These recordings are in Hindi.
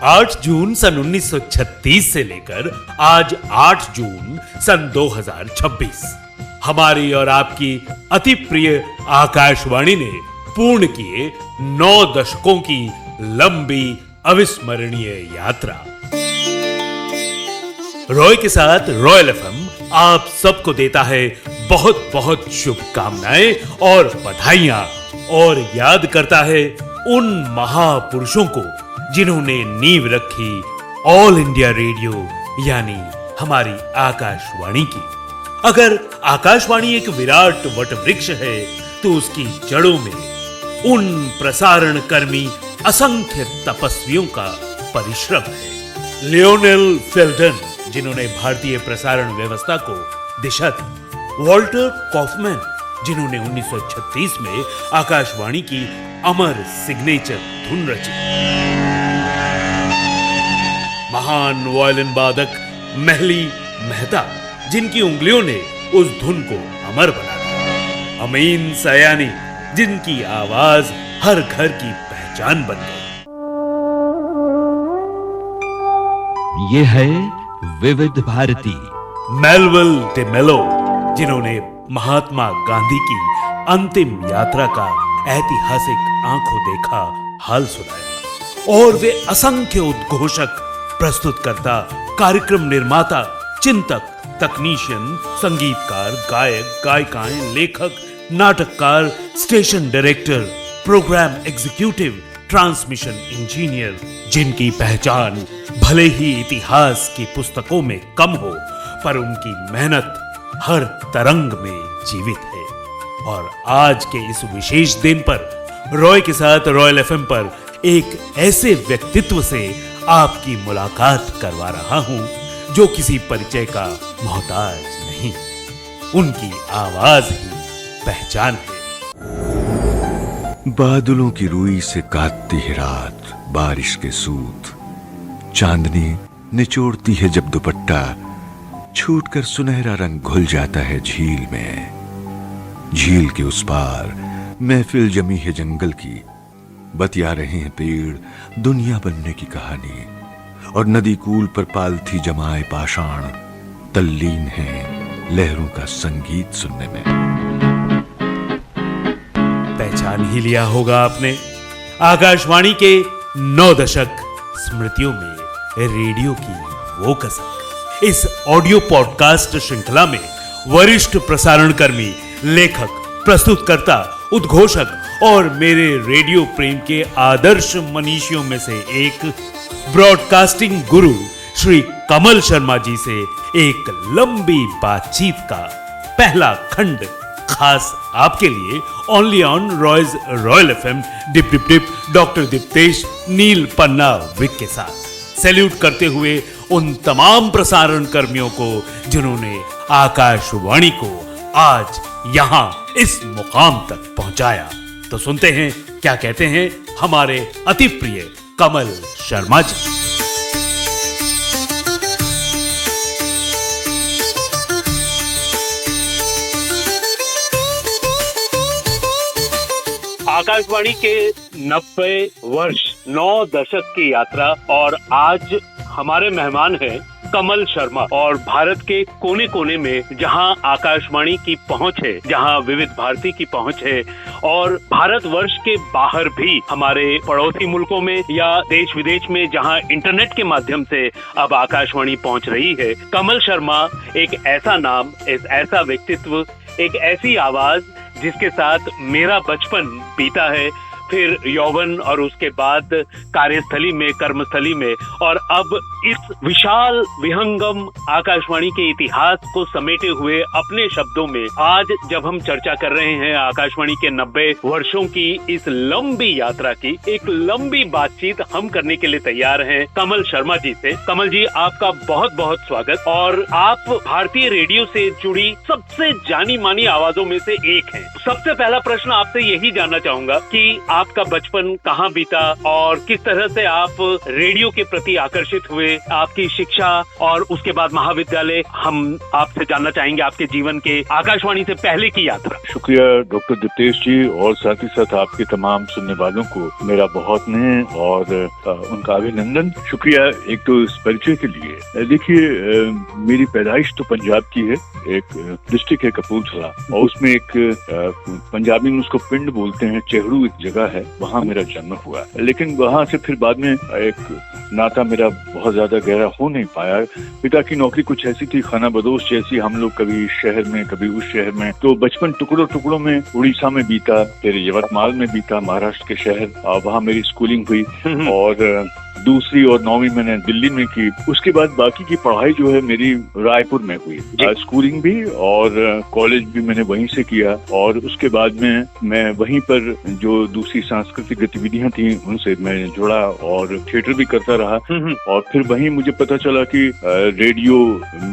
8 जून सन 1936 से लेकर आज 8 जून सन 2026 हमारी और आपकी अति प्रिय आकाशवाणी ने पूर्ण किए 9 दशकों की लंबी अविस्मरणीय यात्रा। रॉय के साथ रॉयल एफएम आप सबको देता है बहुत बहुत शुभकामनाएं और बधाइयां और याद करता है उन महापुरुषों को जिन्होंने नींव रखी ऑल इंडिया रेडियो यानी हमारी आकाशवाणी की। अगर आकाशवाणी एक विराट वटवृक्ष है तो उसकी जड़ों में उन प्रसारण कर्मी असंख्य तपस्वियों का परिश्रम है। लियोनेल फेल्डन जिन्होंने भारतीय प्रसारण व्यवस्था को दिशा दी, वॉल्टर कॉफमैन जिन्होंने 1936 में आकाशवाणी की अमर सिग्नेचर धुन रची, महान वायलिन वादक महली मेहता जिनकी उंगलियों ने उस धुन को अमर बना दिया, अमीन सयानी जिनकी आवाज हर घर की पहचान बन गई। ये है विविध भारती। मेलविल डिमेलो जिन्होंने महात्मा गांधी की अंतिम यात्रा का ऐतिहासिक आंखों देखा हाल सुनाया, और वे असंख्य उद्घोषक, प्रस्तुतकर्ता, कार्यक्रम निर्माता, चिंतक, तकनीशियन, संगीतकार, गायक, गायिकाएं, लेखक, नाटककार, station director, programme executive, transmission engineer, जिनकी पहचान भले ही इतिहास की पुस्तकों में कम हो पर उनकी मेहनत हर तरंग में जीवित है। और आज के इस विशेष दिन पर रॉय के साथ रॉयल एफएम पर एक ऐसे व्यक्तित्व से आपकी मुलाकात करवा रहा हूं जो किसी परिचय का मोहताज नहीं, उनकी आवाज ही पहचान है। बादलों की रुई से काटती है रात बारिश के सूत, चांदनी निचोड़ती है जब दुपट्टा, छूटकर सुनहरा रंग घुल जाता है झील में। झील के उस पार महफिल जमी है जंगल की, बतिया रहे हैं पेड़ दुनिया बनने की कहानी, और नदी कूल पर पालथी जमाए पाषाण तल्लीन है लहरों का संगीत सुनने में। पहचान ही लिया होगा आपने आकाशवाणी के 9 दशक स्मृतियों में रेडियो की वो कसक। इस ऑडियो पॉडकास्ट श्रृंखला में वरिष्ठ प्रसारण कर्मी, लेखक, प्रस्तुतकर्ता, उद्घोषक और मेरे रेडियो प्रेम के आदर्श मनीषियों में से एक ब्रॉडकास्टिंग गुरु श्री कमल शर्मा जी से एक लंबी बातचीत का पहला खंड खास आपके लिए only on royal FM dip dip dip doctor Diptesh Neel Panna विक के साथ। सैल्यूट करते हुए उन तमाम प्रसारण कर्मियों को जिन्होंने आकाशवाणी को आज यहां इस मुकाम तक पहुंचाया। तो सुनते हैं क्या कहते हैं हमारे अति प्रिय कमल शर्मा जी। आकाशवाणी के 90 वर्ष 9 दशक की यात्रा, और आज हमारे मेहमान हैं कमल शर्मा। और भारत के कोने कोने में जहां आकाशवाणी की पहुंच है, जहां विविध भारती की पहुंच है, और भारतवर्ष के बाहर भी हमारे पड़ोसी मुल्कों में या देश विदेश में जहां इंटरनेट के माध्यम से अब आकाशवाणी पहुंच रही है, कमल शर्मा एक ऐसा नाम, एक ऐसा व्यक्तित्व, एक ऐसी आवाज जिसके साथ मेरा बचपन बीता है, फिर यौवन और उसके बाद कार्यस्थली में, कर्मस्थली में, और अब इस विशाल विहंगम आकाशवाणी के इतिहास को समेटे हुए अपने शब्दों में आज जब हम चर्चा कर रहे हैं आकाशवाणी के 90 वर्षों की इस लंबी यात्रा की, एक लंबी बातचीत हम करने के लिए तैयार हैं कमल शर्मा जी से। कमल जी, आपका बहुत बहुत स्वागत। और आप भारतीय रेडियो से जुड़ी सबसे जानी मानी आवाजों में से एक हैं। सबसे पहला प्रश्न आपसे यही जानना चाहूंगा कि आपका बचपन कहाँ बीता और किस तरह से आप रेडियो के प्रति आकर्षित हुए, हुए, आपकी शिक्षा और उसके बाद महाविद्यालय, हम आपसे जानना चाहेंगे आपके जीवन के आकाशवाणी से पहले की यात्रा। शुक्रिया डॉक्टर दीप्तेश जी, और साथ ही साथ आपके तमाम सुनने वालों को मेरा बहुत स्नेह और उनका अभिनंदन। शुक्रिया एक तो इस परिचय के लिए। देखिए, मेरी पैदाइश तो पंजाब की है, एक डिस्ट्रिक्ट है कपूरथला, और उसमें एक पंजाबी में उसको पिंड बोलते हैं, चेहड़ू एक जगह है, वहाँ मेरा जन्म हुआ। लेकिन वहाँ से फिर बाद में एक नाता मेरा बहुत ज्यादा गहरा हो नहीं पाया। पिता की नौकरी कुछ ऐसी थी, खाना बदोश जैसी, हम लोग कभी इस शहर में कभी उस शहर में, तो बचपन टुकड़ों टुकड़ों में उड़ीसा में बीता, फिर यवतमाल में बीता, महाराष्ट्र के शहर, वहाँ मेरी स्कूलिंग हुई, और दूसरी और 9वीं मैंने दिल्ली में की। उसके बाद बाकी की पढ़ाई जो है मेरी रायपुर में हुई, स्कूलिंग भी और कॉलेज भी मैंने वहीं से किया, और उसके बाद में मैं वहीं पर जो दूसरी सांस्कृतिक गतिविधियां थी उनसे मैं जुड़ा और थिएटर भी करता रहा। और फिर वहीं मुझे पता चला कि रेडियो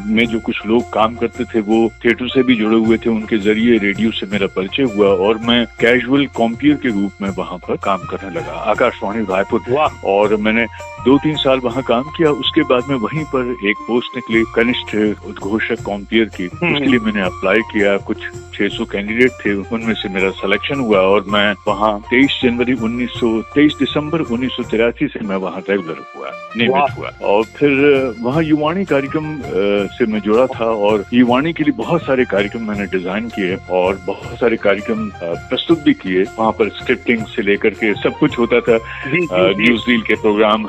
में जो कुछ लोग काम करते थे वो थिएटर से भी जुड़े हुए थे, उनके जरिए रेडियो से मेरा परिचय हुआ, और मैं कैजुअल कॉम्पियर के रूप में वहाँ पर काम करने लगा, आकाशवाणी रायपुर। और मैंने 2-3 साल वहाँ काम किया। उसके बाद में वहीं पर एक पोस्ट निकली कनिष्ठ उद्घोषक कॉम्पियर की, उसके लिए मैंने अप्लाई किया। कुछ 600 कैंडिडेट थे, उनमें से मेरा सिलेक्शन हुआ, और मैं वहाँ 23 दिसंबर 1983 से मैं वहाँ रेगुलर हुआ, नियमित हुआ। और फिर वहाँ युवाणी कार्यक्रम से मैं जुड़ा था, और युवाणी के लिए बहुत सारे कार्यक्रम मैंने डिजाइन किए और बहुत सारे कार्यक्रम प्रस्तुत भी किए। वहाँ पर स्क्रिप्टिंग से लेकर के सब कुछ होता था, न्यूज रील के प्रोग्राम,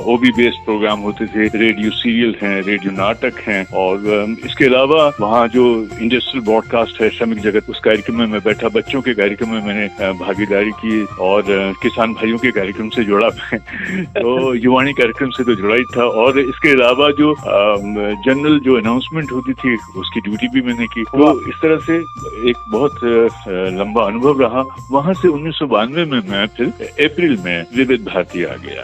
ओबी बेस्ड प्रोग्राम होते थे, रेडियो सीरियल हैं, रेडियो नाटक हैं, और इसके अलावा वहाँ जो इंडस्ट्रियल ब्रॉडकास्ट है, श्रमिक जगत, उस कार्यक्रम में मैं बैठा, बच्चों के कार्यक्रम में मैंने भागीदारी की, और किसान भाइयों के कार्यक्रम से जुड़ा तो युवाणी कार्यक्रम से तो जुड़ा ही था। और इसके अलावा जो जनरल जो अनाउंसमेंट होती थी उसकी ड्यूटी भी मैंने की। तो इस तरह से एक बहुत लंबा अनुभव रहा। वहाँ से 1992 में मैं फिर अप्रैल में विविध भारती आ गया,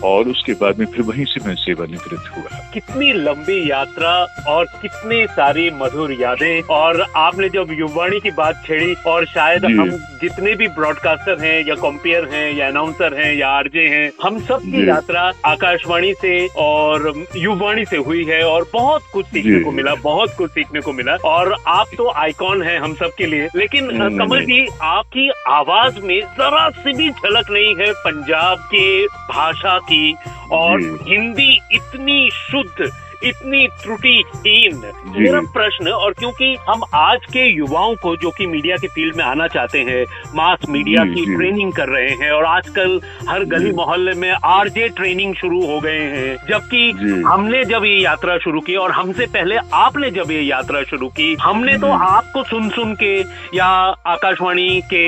और उसके बाद में फिर वहीं से मैं सेवानिवृत्त हुआ। कितनी लंबी यात्रा और कितने सारी मधुर यादें। और आपने जब युवाणी की बात छेड़ी, और शायद हम जितने भी ब्रॉडकास्टर हैं या कॉम्पियर हैं या अनाउंसर हैं या आरजे हैं, हम सब की यात्रा आकाशवाणी से और युवाणी से हुई है, और बहुत कुछ सीखने को मिला, बहुत कुछ सीखने को मिला। और आप तो आइकॉन हैं हम सब के लिए, लेकिन कमल जी, आपकी आवाज में जरा सी भी झलक नहीं है पंजाब के भाषा की, और हिंदी इतनी शुद्ध, इतनी त्रुटिहीन। मेरा प्रश्न, और क्योंकि हम आज के युवाओं को जो कि मीडिया की फील्ड में आना चाहते हैं, मास मीडिया की ट्रेनिंग कर रहे हैं, और आजकल हर गली मोहल्ले में आरजे ट्रेनिंग शुरू हो गए हैं, जबकि हमने जब ये यात्रा शुरू की, और हमसे पहले आपने जब ये यात्रा शुरू की, हमने तो आपको सुन सुन के या आकाशवाणी के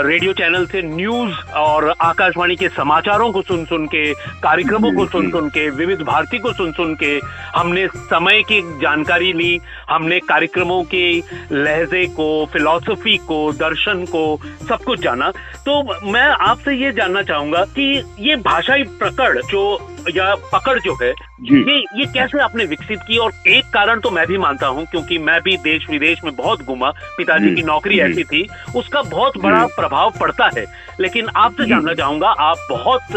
रेडियो चैनल से न्यूज और आकाशवाणी के समाचारों को सुन सुन के, कार्यक्रमों को सुन सुन के, विविध भारती को सुन सुन के हमने समय की जानकारी ली, हमने कार्यक्रमों के लहजे को, फिलॉसफी को, दर्शन को, सब कुछ जाना। तो मैं आपसे ये जानना चाहूंगा कि ये भाषाई पकड़ जो है, ये कैसे आपने विकसित की। और एक कारण तो मैं भी मानता हूं, क्योंकि मैं भी देश विदेश में बहुत घूमा, पिताजी की नौकरी ऐसी थी, उसका बहुत बड़ा प्रभाव पड़ता है। लेकिन आपसे जानना चाहूंगा, आप बहुत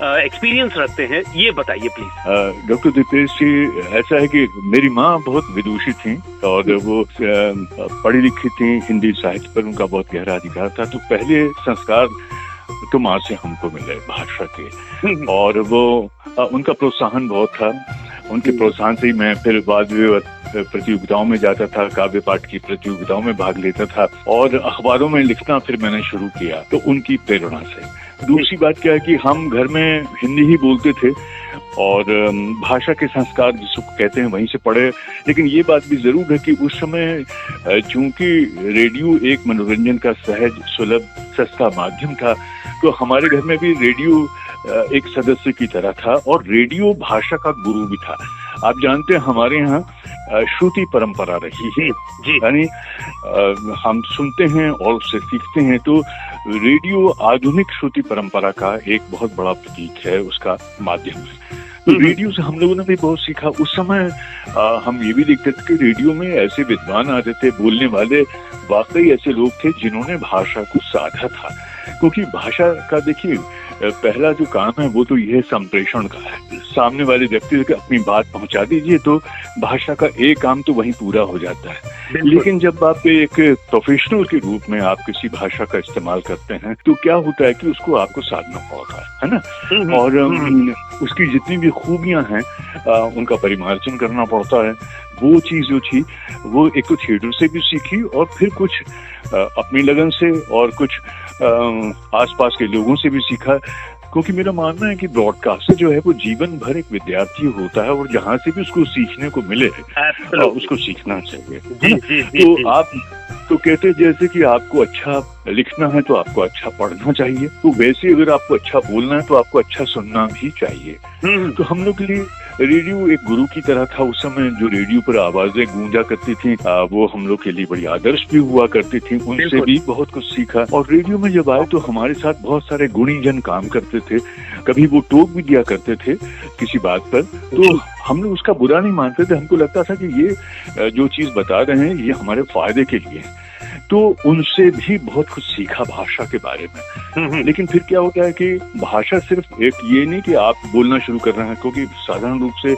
एक्सपीरियंस रखते हैं, ये बताइए प्लीज। डॉक्टर दीपेश जी, ऐसा है कि मेरी माँ बहुत विदुषी थी, और वो पढ़ी लिखी थी, हिंदी साहित्य पर उनका बहुत गहरा अधिकार था। तो पहले संस्कार तो माँ से हमको मिले भाषा के, और वो उनका प्रोत्साहन बहुत था। उनके प्रोत्साहन से ही मैं फिर वाद विवाद प्रतियोगिताओं में जाता था, काव्य पाठ की प्रतियोगिताओं में भाग लेता था, और अखबारों में लिखना फिर मैंने शुरू किया, तो उनकी प्रेरणा से। दूसरी बात क्या है कि हम घर में हिंदी ही बोलते थे, और भाषा के संस्कार जिसको कहते हैं वहीं से पढ़े। लेकिन ये बात भी जरूर है कि उस समय चूंकि रेडियो एक मनोरंजन का सहज, सुलभ, सस्ता माध्यम था, तो हमारे घर में भी रेडियो एक सदस्य की तरह था, और रेडियो भाषा का गुरु भी था। आप जानते हैं हमारे यहाँ श्रुति परंपरा रही है, यानी हम सुनते हैं और उससे सीखते हैं। तो रेडियो आधुनिक श्रुति परंपरा का एक बहुत बड़ा प्रतीक है, उसका माध्यम है। तो रेडियो से हम लोगों ने भी बहुत सीखा। उस समय हम ये भी देखते थे कि रेडियो में ऐसे विद्वान आते थे, बोलने वाले, वाकई ऐसे लोग थे जिन्होंने भाषा को साधा था। क्योंकि भाषा का देखिए पहला जो काम है वो तो यह संप्रेषण का है, सामने वाले व्यक्ति तक अपनी बात पहुंचा दीजिए तो भाषा का एक काम तो वहीं पूरा हो जाता है। लेकिन जब आप एक प्रोफेशनल के रूप में आप किसी भाषा का इस्तेमाल करते हैं तो क्या होता है कि उसको आपको साधना पड़ता है ना, और उसकी जितनी भी खूबियां हैं उनका परिमार्जन करना पड़ता है। वो चीज जो थी वो एक तो थिएटर से भी सीखी और फिर कुछ अपनी लगन से और कुछ आसपास के लोगों से भी सीखा, क्योंकि मेरा मानना है कि ब्रॉडकास्टर जो है वो जीवन भर एक विद्यार्थी होता है और जहाँ से भी उसको सीखने को मिले उसको सीखना चाहिए। तो आप तो कहते हैं जैसे कि आपको अच्छा लिखना है तो आपको अच्छा पढ़ना चाहिए, तो वैसे अगर आपको अच्छा बोलना है तो आपको अच्छा सुनना भी चाहिए। तो हम लोग के लिए रेडियो एक गुरु की तरह था। उस समय जो रेडियो पर आवाजें गूंजा करती थी वो हम लोग के लिए बड़ी आदर्श भी हुआ करती थी, उनसे भी बहुत कुछ सीखा। और रेडियो में जब आए तो हमारे साथ बहुत सारे गुणीजन काम करते थे, कभी वो टोक भी दिया करते थे किसी बात पर, तो हम लोग उसका बुरा नहीं मानते थे। हमको लगता था कि ये जो चीज बता रहे हैं ये हमारे फायदे के लिए है। तो उनसे भी बहुत कुछ सीखा भाषा के बारे में। लेकिन फिर क्या होता है कि भाषा सिर्फ एक ये नहीं कि आप बोलना शुरू कर रहे हैं, क्योंकि साधारण रूप से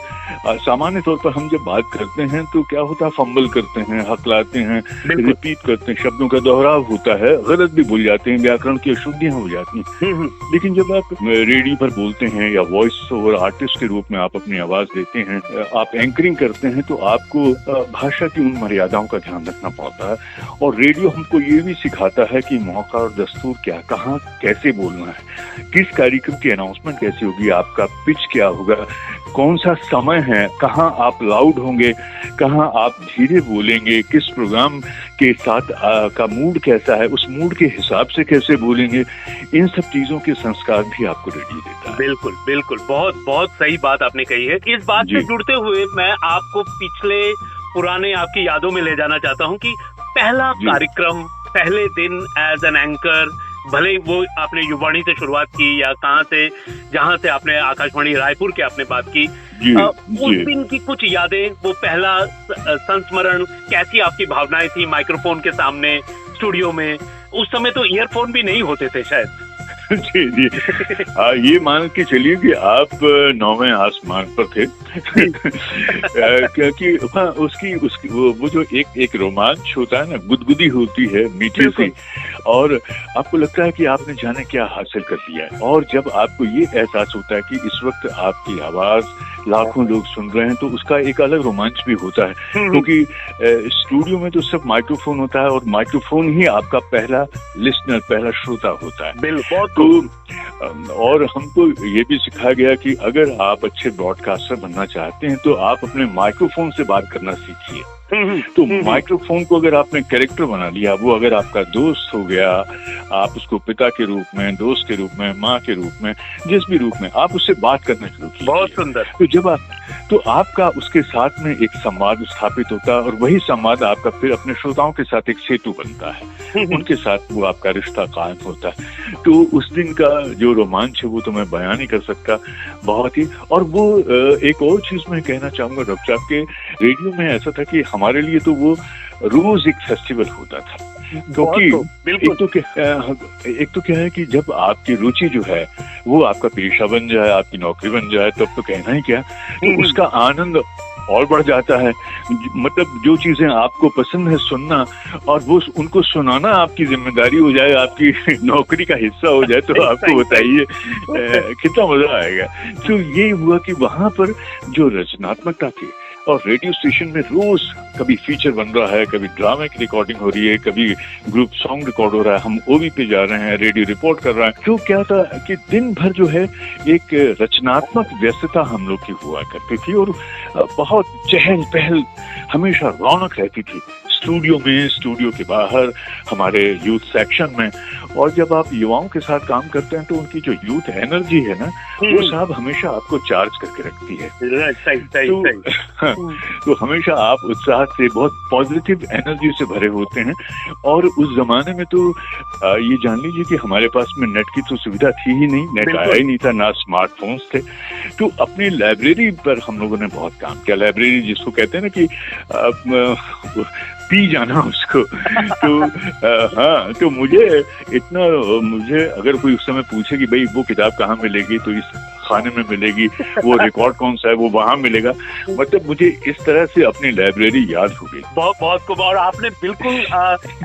सामान्य तौर पर हम जब बात करते हैं तो क्या होता है, फंबल करते हैं, हकलाते हैं, रिपीट करते हैं, शब्दों का दोहराव होता है, गलत भी बोल जाते हैं, व्याकरण की अशुद्धियां हो जाती हैं। लेकिन जब आप रेडियो पर बोलते हैं या वॉइस ओवर आर्टिस्ट के रूप में आप अपनी आवाज देते हैं, आप एंकरिंग करते हैं, तो आपको भाषा की उन मर्यादाओं का ध्यान रखना पड़ता है। और रेडियो हमको ये भी सिखाता है कि मौका और दस्तूर क्या, कहाँ कैसे बोलना है, किस कार्यक्रम की अनाउंसमेंट कैसे होगी, आपका पिच क्या होगा, कौन सा समय है, कहाँ आप लाउड होंगे, कहाँ आप धीरे बोलेंगे, किस प्रोग्राम के साथ का मूड कैसा है, उस मूड के हिसाब से कैसे बोलेंगे। इन सब चीजों के संस्कार भी आपको रेडियो देता है। बिल्कुल बिल्कुल, बहुत बहुत सही बात आपने कही है। इस बात से जुड़ते हुए मैं आपको पिछले पुराने आपकी यादों में ले जाना चाहता हूँ कि पहला कार्यक्रम, पहले दिन एज एन एंकर, भले वो आपने युवाणी से शुरुआत की या कहाँ से, जहाँ से आपने आकाशवाणी रायपुर की आपने बात की, उस दिन की कुछ यादें, वो पहला संस्मरण, कैसी आपकी भावनाएं थी माइक्रोफोन के सामने स्टूडियो में? उस समय तो ईयरफोन भी नहीं होते थे शायद। जी जी, ये मान के चलिए कि आप 9वें आसमान पर थे। क्योंकि हाँ, उसकी वो जो एक रोमांच होता है ना, गुदगुदी होती है मीठी सी, और आपको लगता है कि आपने जाने क्या हासिल कर लिया है। और जब आपको ये एहसास होता है कि इस वक्त आपकी आवाज लाखों लोग सुन रहे हैं, तो उसका एक अलग रोमांच भी होता है। क्योंकि स्टूडियो में तो सिर्फ माइक्रोफोन होता है और माइक्रोफोन ही आपका पहला लिसनर, पहला श्रोता होता है। बिल्कुल। तो और हमको ये भी सिखाया गया कि अगर आप अच्छे ब्रॉडकास्टर बनना चाहते हैं तो आप अपने माइक्रोफोन से बात करना सीखिए। तो माइक्रोफोन को अगर आपने कैरेक्टर बना लिया, वो अगर आपका दोस्त हो गया, आप उसको पिता के रूप में, दोस्त के रूप में, माँ के रूप में, जिस भी रूप में आप उससे बात करना शुरू कीजिए। बहुत सुंदर। तो जब आपका उसके साथ में एक संवाद स्थापित होता है और वही संवाद आपका फिर अपने श्रोताओं के साथ एक सेतु बनता है, उनके साथ वो आपका रिश्ता कायम होता है। तो उस दिन का जो रोमांच है वो तो मैं बयान नहीं कर सकता, बहुत ही। और वो एक और चीज मैं कहना चाहूंगा डॉक्टर साहब के, रेडियो में ऐसा था कि हमारे लिए तो वो रोज एक फेस्टिवल होता था। क्योंकि एक तो क्या है कि जब आपकी रुचि जो है वो आपका पेशा बन जाए, आपकी नौकरी बन जाए, तब तो कहना ही क्या, तो उसका आनंद और बढ़ जाता है। मतलब जो चीजें आपको पसंद है सुनना, और वो उनको सुनाना आपकी जिम्मेदारी हो जाए, आपकी नौकरी का हिस्सा हो जाए, तो आपको बताइए कितना मजा आएगा। तो ये हुआ कि वहां पर जो रचनात्मकता थी, और रेडियो स्टेशन में रोज कभी फीचर बन रहा है, कभी ड्रामे की रिकॉर्डिंग हो रही है, कभी ग्रुप सॉन्ग रिकॉर्ड हो रहा है, हम ओवी पे जा रहे हैं, रेडियो रिपोर्ट कर रहे हैं। तो क्या था कि दिन भर जो है एक रचनात्मक व्यस्तता हम लोग की हुआ करती थी, और बहुत चहल पहल, हमेशा रौनक रहती थी स्टूडियो में, स्टूडियो के बाहर, हमारे यूथ सेक्शन में। और जब आप युवाओं के साथ काम करते हैं तो उनकी जो यूथ एनर्जी है ना, वो साहब हमेशा आपको चार्ज करके रखती है। तो हमेशा आप उत्साह से, बहुत पॉजिटिव एनर्जी से भरे होते हैं। और उस जमाने में तो ये जान लीजिए कि हमारे पास में नेट की तो सुविधा थी ही नहीं, नेट आया ही नहीं था, ना स्मार्टफोन्स थे। तो अपनी लाइब्रेरी पर हम लोगों ने बहुत काम किया। लाइब्रेरी जिसको कहते हैं ना कि पी जाना उसको। तो हाँ, तो मुझे अगर कोई उस समय पूछे कि भाई वो किताब कहाँ मिलेगी, तो इस खाने में मिलेगी, वो रिकॉर्ड कौन सा है वो वहाँ मिलेगा। मतलब मुझे इस तरह से अपनी लाइब्रेरी याद हो गई। बहुत बहुत खूब। और आपने बिल्कुल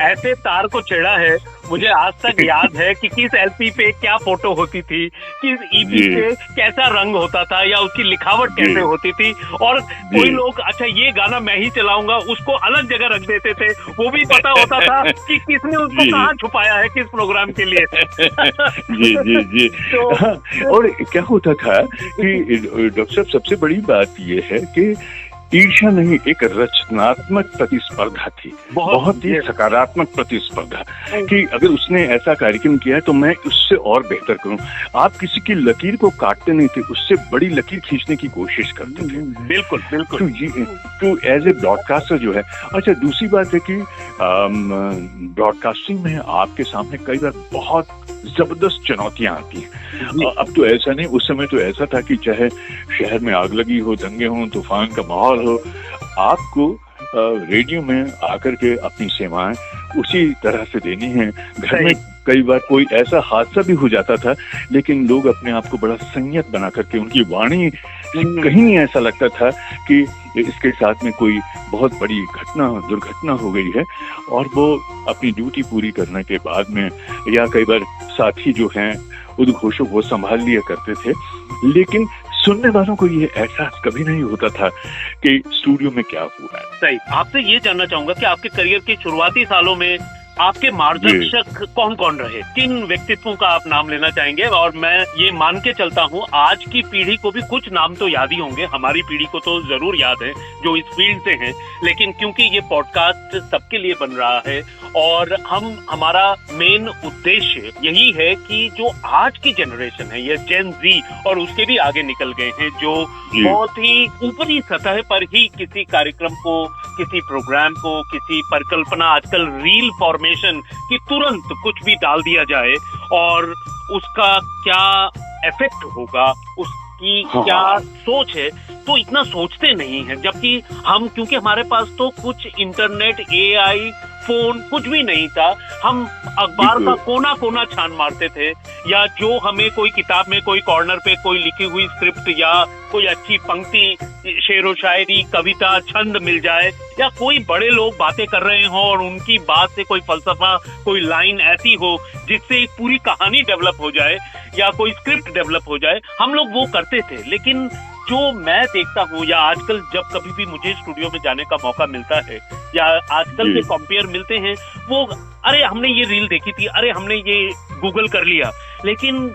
ऐसे तार को छेड़ा है, मुझे आज तक याद है कि किस एलपी पे क्या फोटो होती थी, किस ईपी पे कैसा रंग होता था, या उसकी लिखावट कैसे होती थी। और कोई लोग अच्छा ये गाना मैं ही चलाऊंगा उसको अलग जगह रख देते थे, वो भी पता होता था कि किसने उसको कहाँ छुपाया है, किस प्रोग्राम के लिए। जी जी जी। तो और क्या होता था कि डॉक्टर साहब सबसे बड़ी बात ये है कि ईर्ष्या नहीं, एक रचनात्मक प्रतिस्पर्धा थी, बहुत ही सकारात्मक प्रतिस्पर्धा कि अगर उसने ऐसा कार्यक्रम किया है तो मैं उससे और बेहतर करूं। आप किसी की लकीर को काटते नहीं थे, उससे बड़ी लकीर खींचने की कोशिश करते थे। बिल्कुल बिल्कुल। तो एज ए ब्रॉडकास्टर जो है, अच्छा दूसरी बात है कि ब्रॉडकास्टिंग में आपके सामने कई बार बहुत जबरदस्त चुनौतियां आती हैं। अब तो ऐसा नहीं, उस समय तो ऐसा था कि चाहे शहर में आग लगी हो, दंगे हो, तूफान का माहौल हो, आपको रेडियो में आकर के अपनी सेवाएं उसी तरह से देनी है। घर में कई बार कोई ऐसा हादसा भी हो जाता था, लेकिन लोग अपने आप को बड़ा संयत बना करके, उनकी वाणी कहीं नहीं ऐसा लगता था कि इसके साथ में कोई बहुत बड़ी दुर्घटना हो गई है, और वो अपनी ड्यूटी पूरी करने के बाद में, या कई बार साथी जो हैं उद्घोषों को संभाल लिया करते थे, लेकिन सुनने वालों को ये एहसास कभी नहीं होता था कि स्टूडियो में क्या हुआ है। सही। आपसे ये जानना चाहूंगा कि आपके करियर के शुरुआती सालों में आपके मार्गदर्शक कौन कौन रहे, किन व्यक्तित्वों का आप नाम लेना चाहेंगे? और मैं ये मान के चलता हूँ आज की पीढ़ी को भी कुछ नाम तो याद ही होंगे, हमारी पीढ़ी को तो जरूर याद है जो इस फील्ड से हैं, लेकिन क्योंकि ये पॉडकास्ट सबके लिए बन रहा है और हमारा मेन उद्देश्य यही है कि जो आज की जनरेशन है, ये जेन जी और उसके भी आगे निकल गए हैं, जो बहुत ही ऊपरी सतह पर ही किसी कार्यक्रम को, किसी प्रोग्राम को, किसी परिकल्पना, आजकल रील फॉर्मेशन कि तुरंत कुछ भी डाल दिया जाए और उसका क्या इफेक्ट होगा, उसकी क्या सोच है, तो इतना सोचते नहीं है। जबकि हम, क्योंकि हमारे पास तो कुछ इंटरनेट, एआई, फोन कुछ भी नहीं था, हम अखबार का कोना कोना छान मारते थे, या जो हमें कोई किताब में कोई कॉर्नर पे कोई लिखी हुई स्क्रिप्ट या कोई अच्छी पंक्ति, शेरो शायरी, कविता, छंद मिल जाए, या कोई बड़े लोग बातें कर रहे हो और उनकी बात से कोई फलसफा, कोई लाइन ऐसी हो जिससे एक पूरी कहानी डेवलप हो जाए या कोई स्क्रिप्ट डेवलप हो जाए, हम लोग वो करते थे। लेकिन जो मैं देखता हूँ, या आजकल जब कभी भी मुझे स्टूडियो में जाने का मौका मिलता है, या आजकल के कंपेयर मिलते हैं, वो अरे हमने ये रील देखी थी, अरे हमने ये गूगल कर लिया, लेकिन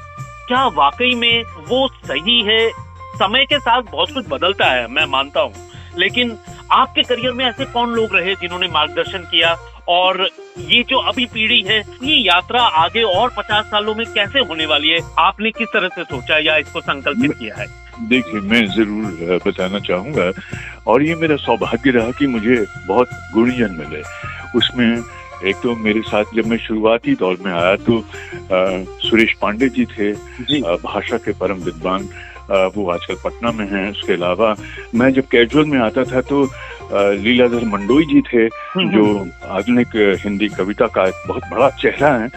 क्या वाकई में वो सही है? समय के साथ बहुत कुछ बदलता है, मैं मानता हूँ, लेकिन आपके करियर में ऐसे कौन लोग रहे जिन्होंने मार्गदर्शन किया, और ये जो अभी पीढ़ी है, ये यात्रा आगे और 50 सालों में कैसे होने वाली है, आपने किस तरह से सोचा या इसको संकल्पित किया है? देखिए, मैं जरूर बताना चाहूंगा, और ये मेरा सौभाग्य रहा कि मुझे बहुत गुणीजन मिले। उसमें एक तो मेरे साथ जब मैं शुरुआती दौर में आया तो सुरेश पांडे जी थे, भाषा के परम विद्वान, वो आजकल पटना में हैं। उसके अलावा मैं जब कैजुअल में आता था तो लीलाधर मंडोई जी थे, जो आधुनिक हिंदी कविता का एक बहुत बड़ा चेहरा है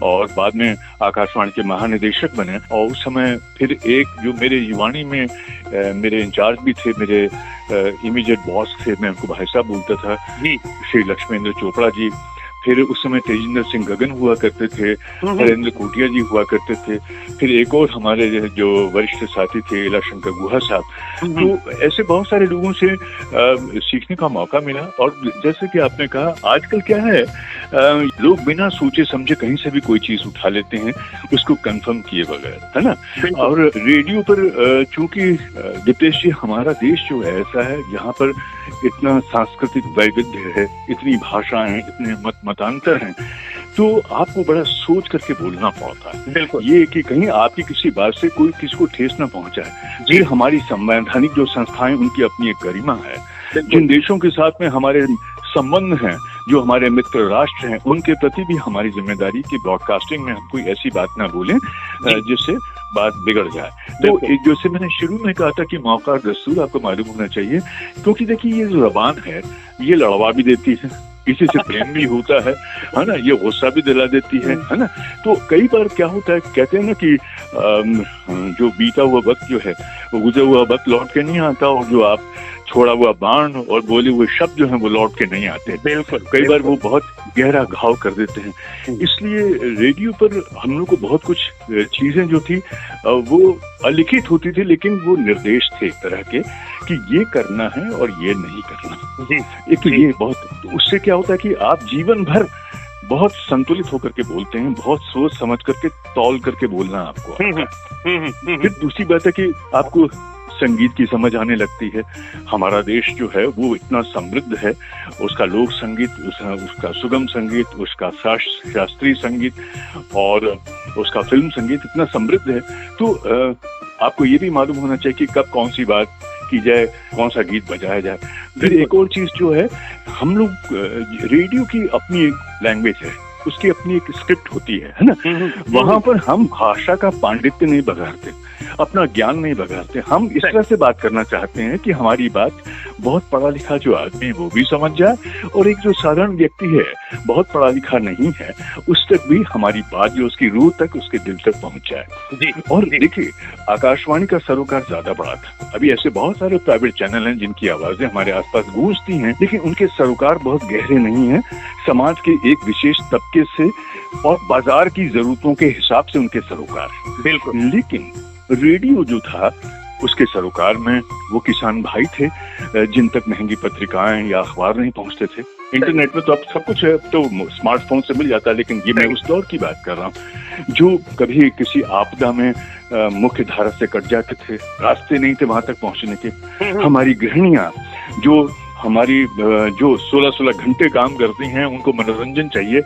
और बाद में आकाशवाणी के महानिदेशक बने। और उस समय फिर एक जो मेरे युवाणी में मेरे इंचार्ज भी थे, मेरे इमीडिएट बॉस थे, मैं उनको भाई साहब बोलता था, श्री लक्ष्मेंद्र चोपड़ा जी। फिर उस समय तेजिंदर सिंह गगन हुआ करते थे, हरेंद्र कोटिया जी हुआ करते थे, फिर एक और हमारे जो वरिष्ठ साथी थे इला शंकर गुहा साहब। तो ऐसे बहुत सारे लोगों से सीखने का मौका मिला। और जैसे कि आपने कहा, आजकल क्या है, लोग बिना सोचे समझे कहीं से भी कोई चीज उठा लेते हैं, उसको कंफर्म किए बगैर, है ना। और रेडियो पर चूंकि दीपेश जी, हमारा देश जो है ऐसा है जहाँ पर इतना सांस्कृतिक वैविध्य है, इतनी भाषाएं, इतने मतांतर हैं, तो आपको बड़ा सोच करके बोलना पड़ता है। बिल्कुल, ये कि कहीं आपकी किसी बात से कोई किसी को ठेस न पहुंचाए। ये हमारी संवैधानिक जो संस्थाएं, उनकी अपनी एक गरिमा है। जिन देशों के साथ में हमारे संबंध हैं, जो हमारे मित्र राष्ट्र हैं, उनके प्रति भी हमारी जिम्मेदारी की ब्रॉडकास्टिंग में हम कोई ऐसी बात ना बोलें जिससे बात बिगड़ जाए। तो जैसे मैंने शुरू में कहा था कि मौका और दस्तूर आपको मालूम होना चाहिए, क्योंकि देखिए ये जो ज़बान है, ये लड़वा भी देती है, इसी से प्रेम भी होता है ना, ये गुस्सा भी दिला देती है ना। तो कई बार क्या होता है, कहते हैं ना कि जो बीता हुआ वक्त जो है वो गुजरा हुआ वक्त लौट के नहीं आता, और जो आप छोड़ा हुआ बाण और बोले हुए शब्द जो हैं वो लौट के नहीं आते। बिल्कुल, कई बार वो बहुत गहरा घाव कर देते हैं। इसलिए रेडियो पर हम लोग को बहुत कुछ चीजें जो थी वो अलिखित होती थी, लेकिन वो निर्देश थे एक तरह के कि ये करना है और ये नहीं करना। जी, एक तो ये बहुत, उससे क्या होता है कि आप जीवन भर बहुत संतुलित होकर के बोलते हैं, बहुत सोच समझ करके तौल करके बोलना आपको। फिर दूसरी बात है कि आपको संगीत की समझ आने लगती है। हमारा देश जो है वो इतना समृद्ध है, उसका लोक संगीत, उसका सुगम संगीत, उसका शास्त्रीय संगीत और उसका फिल्म संगीत इतना समृद्ध है। तो आपको ये भी मालूम होना चाहिए कि कब कौन सी बात की जाए, कौन सा गीत बजाया जाए। फिर एक और चीज जो है, हम लोग रेडियो की अपनी एक लैंग्वेज है, उसकी अपनी एक स्क्रिप्ट होती है ना। वहां पर हम भाषा का पांडित्य नहीं बघाड़ते, अपना ज्ञान नहीं बघाड़ते। हम इस तरह से बात करना चाहते हैं कि हमारी बात बहुत पढ़ा लिखा जो आदमी है वो भी समझ जाए, और एक जो साधारण व्यक्ति है बहुत पढ़ा लिखा नहीं है उस तक भी हमारी बात जो उसकी रूह तक, उसके दिल तक पहुंच जाए। जी, और देखिए, आकाशवाणी का सरोकार ज्यादा बड़ा था। अभी ऐसे बहुत सारे प्राइवेट चैनल हैं जिनकी आवाजें हमारे आसपास गूंजती हैं, लेकिन उनके सरोकार बहुत गहरे नहीं है। समाज के एक विशेष तबके से और बाजार की जरूरतों के हिसाब से उनके सरोकार। बिल्कुल। लेकिन रेडियो जो था उसके सरोकार में वो किसान भाई थे जिन तक महंगी पत्रिकाएं या अखबार नहीं पहुंचते थे। इंटरनेट में तो अब सब कुछ है, तो स्मार्टफोन से मिल जाता है, लेकिन ये मैं उस दौर की बात कर रहा हूँ जो कभी किसी आपदा में मुख्य धारा से कट जाते थे, रास्ते नहीं थे वहां तक पहुंचने के। हमारी गृहिणियां जो हमारी जो 16-16 घंटे काम करती हैं, उनको मनोरंजन चाहिए।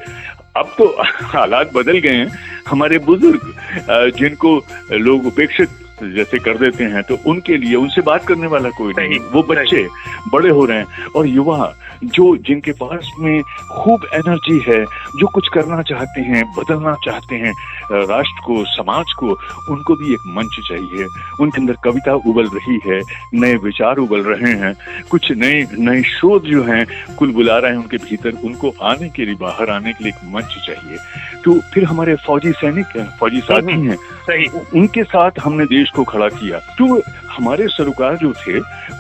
अब तो हालात बदल गए हैं। हमारे बुजुर्ग जिनको लोग उपेक्षित जैसे कर देते हैं, तो उनके लिए उनसे बात करने वाला कोई नहीं। वो बच्चे बड़े हो रहे हैं, और युवा जो जिनके पास में खूब एनर्जी है, जो कुछ करना चाहते हैं, बदलना चाहते हैं राष्ट्र को, समाज को, उनको भी एक मंच चाहिए। उनके अंदर कविता उबल रही है, नए विचार उबल रहे हैं, कुछ नए शोध जो हैं कुल बुला रहे हैं उनके भीतर, उनको आने के लिए, बाहर आने के लिए एक मंच चाहिए। तो फिर हमारे फौजी सैनिक हैं, फौजी साथी हैं, उनके साथ हमने देश को खड़ा किया। तो हमारे सरोकार जो थे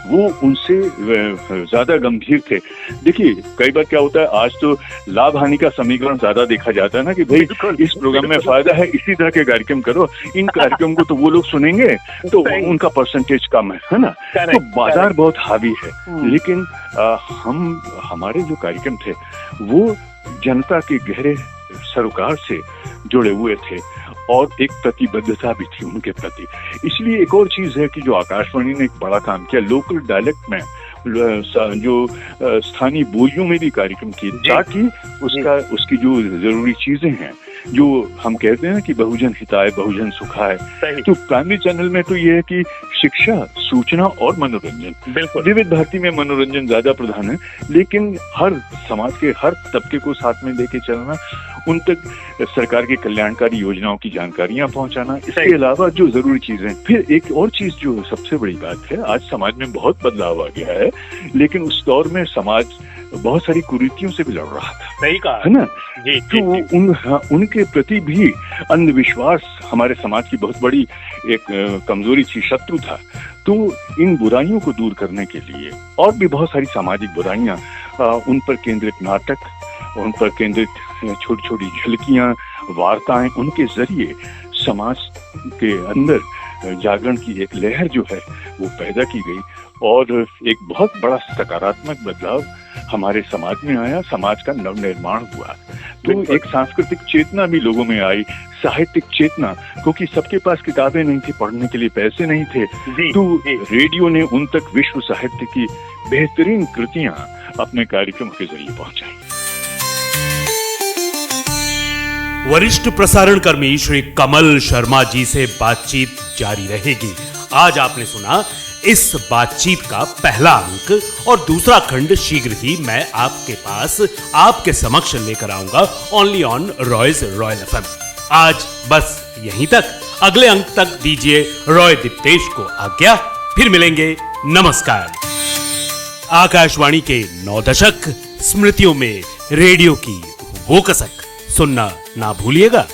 वो उनसे ज्यादा गंभीर थे। देखिए, कई बार क्या होता है, आज तो लाभ हानि का समीकरण ज्यादा देखा जाता है ना, कि भाई इस प्रोग्राम में फायदा है, इसी तरह के कार्यक्रम करो, इन कार्यक्रम को तो वो लोग सुनेंगे तो उनका परसेंटेज कम है ना। तो बाजार बहुत हावी है, लेकिन हमारे जो कार्यक्रम थे वो जनता के गहरे सरोकार से जुड़े हुए थे, और एक प्रतिबद्धता भी थी उनके प्रति। इसलिए एक और चीज है कि जो आकाशवाणी ने एक बड़ा काम किया, लोकल डायलेक्ट में जो स्थानीय बोलियों में भी कार्यक्रम किए, ताकि उसकी जो जरूरी चीजें हैं, जो हम कहते हैं कि बहुजन हिताय बहुजन सुखाय, तो प्राइमरी चैनल में तो ये है कि शिक्षा, सूचना और मनोरंजन। बिल्कुल, विविध भारती में मनोरंजन ज्यादा प्रधान है, लेकिन हर समाज के हर तबके को साथ में लेके चलना, उन तक सरकार की कल्याणकारी योजनाओं की जानकारियां पहुंचाना, इसके अलावा जो जरूरी चीजें। फिर एक और चीज जो सबसे बड़ी बात है, आज समाज में बहुत बदलाव आ गया है, लेकिन उस दौर में समाज बहुत सारी कुरीतियों से भी लड़ रहा था। सही कहा है ना। तो उनके प्रति भी अंधविश्वास हमारे समाज की बहुत बड़ी एक कमजोरी थी, शत्रु था। तो इन बुराइयों को दूर करने के लिए, और भी बहुत सारी सामाजिक बुराइयां, उन पर केंद्रित नाटक, उन पर केंद्रित छोटी छोटी झलकियां, वार्ताएं, उनके जरिए समाज के अंदर जागरण की एक लहर जो है वो पैदा की गई, और एक बहुत बड़ा सकारात्मक बदलाव हमारे समाज में आया, समाज का नवनिर्माण हुआ। तो एक सांस्कृतिक चेतना भी लोगों में आई, साहित्यिक चेतना, क्योंकि सबके पास किताबें नहीं थी, पढ़ने के लिए पैसे नहीं थे, तो रेडियो ने उन तक विश्व साहित्य की बेहतरीन कृतियां अपने कार्यक्रम के जरिए पहुंचाई। वरिष्ठ प्रसारण कर्मी श्री कमल शर्मा जी से बातचीत जारी रहेगी। आज आपने सुना इस बातचीत का पहला अंक, और दूसरा खंड शीघ्र ही मैं आपके पास, आपके समक्ष लेकर आऊंगा, ओनली ऑन रॉयज रॉयल एफएम। आज बस यहीं तक। अगले अंक तक दीजिए रॉय दीप्तेश को आज्ञा, फिर मिलेंगे। नमस्कार। आकाशवाणी के 9 दशक स्मृतियों में रेडियो की वो कसक सुनना ना भूलिएगा।